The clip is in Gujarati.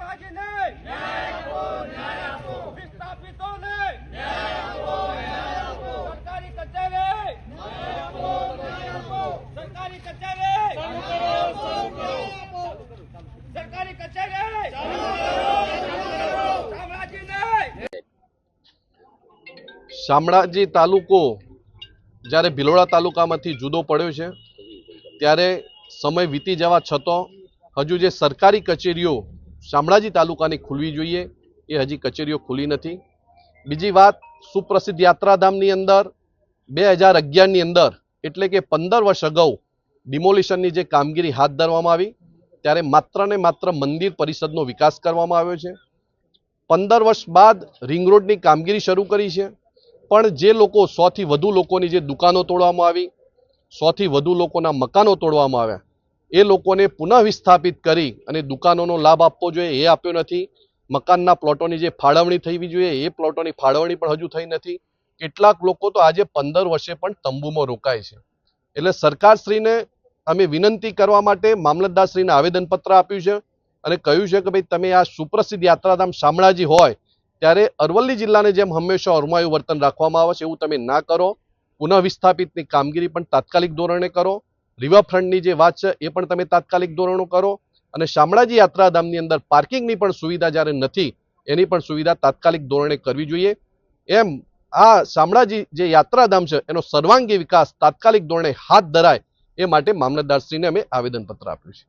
શામળાજીને વિસ્થાપિતોને સરકારી કચેરી શામળાજીને શામળાજી તાલુકો જ્યારે ભિલોડા તાલુકામાંથી જુદો પડ્યો છે ત્યારે સમય વીતી જવા છતાં હજુ જે સરકારી કચેરીઓ શામળાજી તાલુકાની ખુલવી જોઈએ એ હજી કચેરીઓ ખુલી નથી. બીજી વાત, સુપ્રસિદ્ધ યાત્રાધામની અંદર 2011ની અંદર એટલે કે 15 વર્ષ અગાઉ ડિમોલિશનની જે કામગીરી હાથ ધરવામાં આવી ત્યારે માત્ર ને માત્ર મંદિર પરિષદનો વિકાસ કરવામાં આવ્યો છે. 15 વર્ષ બાદ રિંગ રોડની કામગીરી શરૂ કરી છે, પણ જે લોકો 100 થી વધુ લોકોની જે દુકાનો તોડવામાં આવી, 100 થી વધુ લોકોના મકાનો તોડવામાં આવ્યા, એ લોકોને પુનઃ વિસ્થાપિત કરી અને દુકાનોનો લાભ આપવો જોઈએ એ આપ્યો નથી. મકાનના પ્લોટોની જે ફાળવણી થવી જોઈએ એ પ્લોટોની ફાળવણી પણ હજુ થઈ નથી. કેટલાક લોકો તો આજે 15 વર્ષે પણ તંબુમાં રોકાય છે. એટલે સરકારશ્રીને અમે વિનંતી કરવા માટે મામલતદારશ્રીને આવેદનપત્ર આપ્યું છે અને કહ્યું છે કે ભાઈ તમે આ સુપ્રસિદ્ધ યાત્રાધામ શામળાજી હોય ત્યારે અરવલ્લી જિલ્લાને જેમ હંમેશા અરમાયું વર્તન રાખવામાં આવે છે એવું તમે ના કરો. પુનઃ વિસ્થાપિતની કામગીરી પણ તાત્કાલિક ધોરણે કરો. રિવરફ્રન્ટની જે વાત છે એ પણ તમે તાત્કાલિક ધોરણો કરો અને શામળાજી યાત્રાધામની અંદર પાર્કિંગની પણ સુવિધા જ્યારે નથી એની પણ સુવિધા તાત્કાલિક ધોરણે કરવી જોઈએ. એમ આ શામળાજી જે યાત્રાધામ છે એનો સર્વાંગી વિકાસ તાત્કાલિક ધોરણે હાથ ધરાય એ માટે મામલતદારશ્રીને અમે આવેદનપત્ર આપ્યું છે.